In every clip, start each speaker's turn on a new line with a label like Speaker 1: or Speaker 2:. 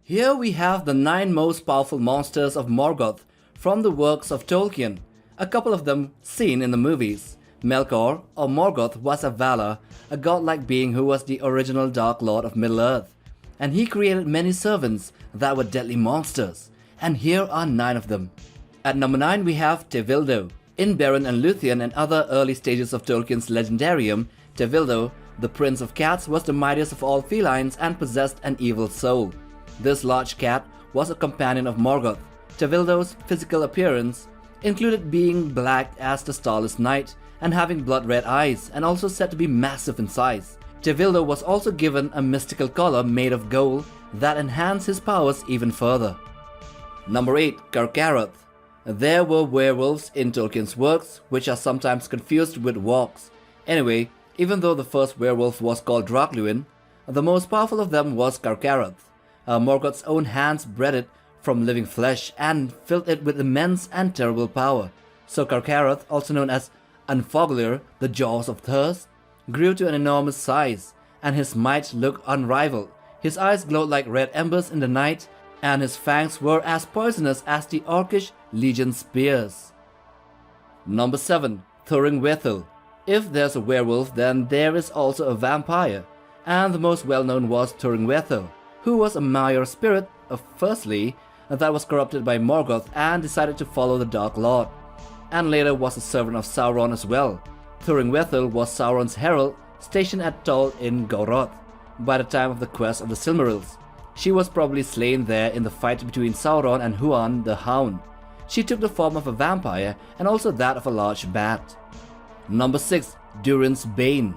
Speaker 1: Here we have the 9 most powerful monsters of Morgoth from the works of Tolkien, a couple of them seen in the movies. Melkor, or Morgoth, was a Valar, a godlike being who was the original Dark Lord of Middle-earth, and he created many servants that were deadly monsters, and here are 9 of them. At number 9 we have Tavildo. In Beren and Luthien and other early stages of Tolkien's legendarium, Tavildo, the Prince of Cats, was the mightiest of all felines and possessed an evil soul. This large cat was a companion of Morgoth. Tavildo's physical appearance included being black as the starless night and having blood-red eyes, and also said to be massive in size. Tavildo was also given a mystical collar made of gold that enhanced his powers even further. Number 8. Gargareth. There were werewolves in Tolkien's works, which are sometimes confused with wargs. Anyway, even though the first werewolf was called Dracluin, the most powerful of them was Gargareth. Morgoth's own hands bred it from living flesh and filled it with immense and terrible power. So Gargareth, also known as Unfogler, the Jaws of Thirst, grew to an enormous size, and his might looked unrivaled. His eyes glowed like red embers in the night, and his fangs were as poisonous as the orcish legion spears. Number 7. Thorin Wethel. If there's a werewolf, then there is also a vampire, and the most well-known was Thorin Wethel, who was a maiar spirit, firstly, that was corrupted by Morgoth and decided to follow the Dark Lord, and later was a servant of Sauron as well. Thorin Wethel was Sauron's herald stationed at Tol in Goroth by the time of the quest of the Silmarils. She was probably slain there in the fight between Sauron and Huan the Hound. She took the form of a vampire and also that of a large bat. Number 6. Durians Bane.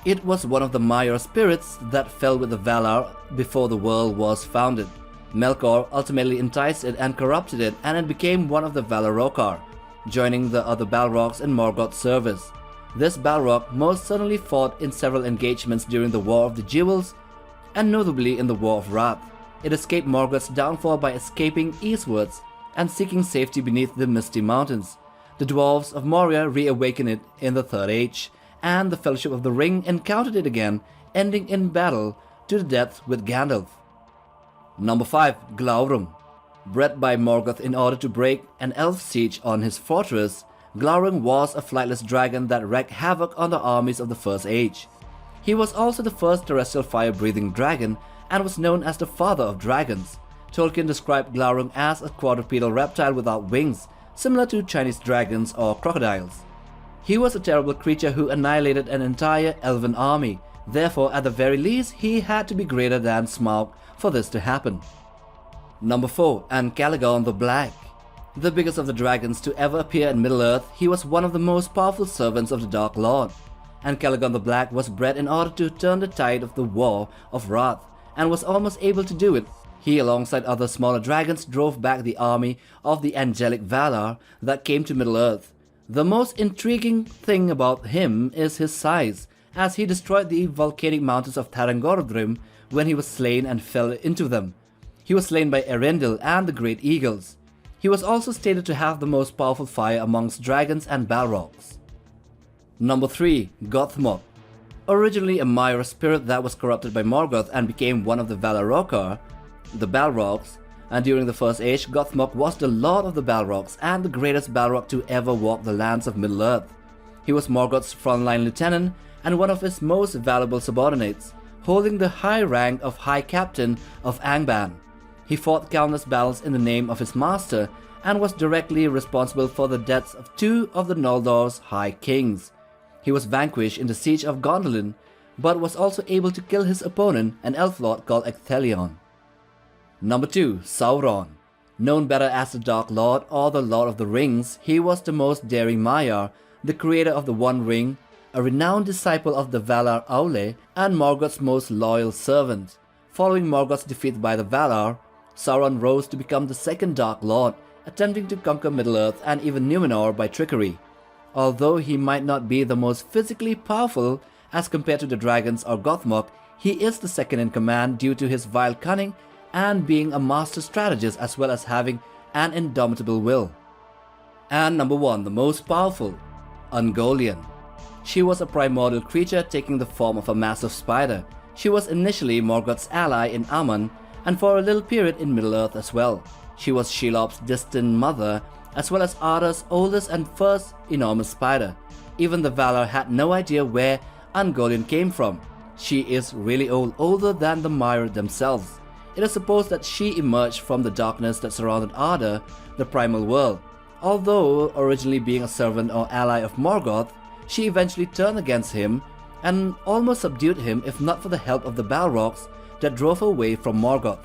Speaker 1: It was one of the maiar spirits that fell with the Valar before the world was founded. Melkor ultimately enticed it and corrupted it, and it became one of the Valarokar, joining the other balrogs in Morgoth's service. This balrog most certainly fought in several engagements during the War of the Jewels, and notably in the War of Wrath. It escaped Morgoth's downfall by escaping eastwards and seeking safety beneath the Misty Mountains. The dwarves of Moria reawakened it in the Third Age, and the Fellowship of the Ring encountered it again, ending in battle to the death with Gandalf. Number 5. Glaurum. Bred by Morgoth in order to break an elf siege on his fortress, Glaurum was a flightless dragon that wreaked havoc on the armies of the First Age. He was also the first terrestrial fire-breathing dragon and was known as the father of dragons. Tolkien described Glaurum as a quadrupedal reptile without wings, similar to Chinese dragons or crocodiles. He was a terrible creature who annihilated an entire elven army. Therefore, at the very least, he had to be greater than Smaug for this to happen. Number 4. Angeline the Black. The biggest of the dragons to ever appear in Middle-earth, he was one of the most powerful servants of the Dark Lord. Angeline the Black was bred in order to turn the tide of the War of Wrath, and was almost able to do it. He, alongside other smaller dragons, drove back the army of the angelic Valar that came to Middle-earth. The most intriguing thing about him is his size, as he destroyed the volcanic mountains of Tarangorodrim when he was slain and fell into them. He was slain by Erendil and the Great Eagles. He was also stated to have the most powerful fire amongst dragons and balrogs. Number 3. Gothmock. Originally a maiar spirit that was corrupted by Morgoth and became one of the Valarokar, the balrogs, and during the First Age, Gothmock was the lord of the balrogs and the greatest balrog to ever walk the lands of Middle-earth. He was Morgoth's frontline lieutenant and one of his most valuable subordinates, holding the high rank of High Captain of Angband. He fought countless battles in the name of his master and was directly responsible for the deaths of 2 of the Noldor's High Kings. He was vanquished in the siege of Gondolin, but was also able to kill his opponent, an elf lord called Ecthelion. Number 2. Sauron. Known better as the Dark Lord or the Lord of the Rings, he was the most daring maiar, the creator of the One Ring, a renowned disciple of the Valar Aule, and Morgoth's most loyal servant. Following Morgoth's defeat by the Valar, Sauron rose to become the second Dark Lord, attempting to conquer Middle-earth and even Numenor by trickery. Although he might not be the most physically powerful as compared to the dragons or Gothmock, he is the second in command due to his vile cunning and being a master strategist as well as having an indomitable will. And number 1, the most powerful, Ungoliant. She was a primordial creature taking the form of a massive spider. She was initially Morgoth's ally in Aman and for a little period in Middle-earth as well. She was Shelob's distant mother, as well as Arda's oldest and first enormous spider. Even the Valar had no idea where Ungoliant came from. She is really old, older than the maiar themselves. It is supposed that she emerged from the darkness that surrounded Arda, the primal world. Although originally being a servant or ally of Morgoth, she eventually turned against him and almost subdued him if not for the help of the balrogs that drove her away from Morgoth.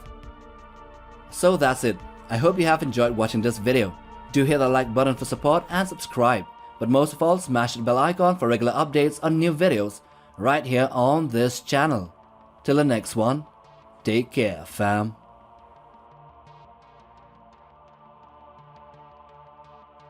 Speaker 1: So that's it. I hope you have enjoyed watching this video. Do hit the like button for support and subscribe. But most of all, smash the bell icon for regular updates on new videos right here on this channel. Till the next one, take care fam.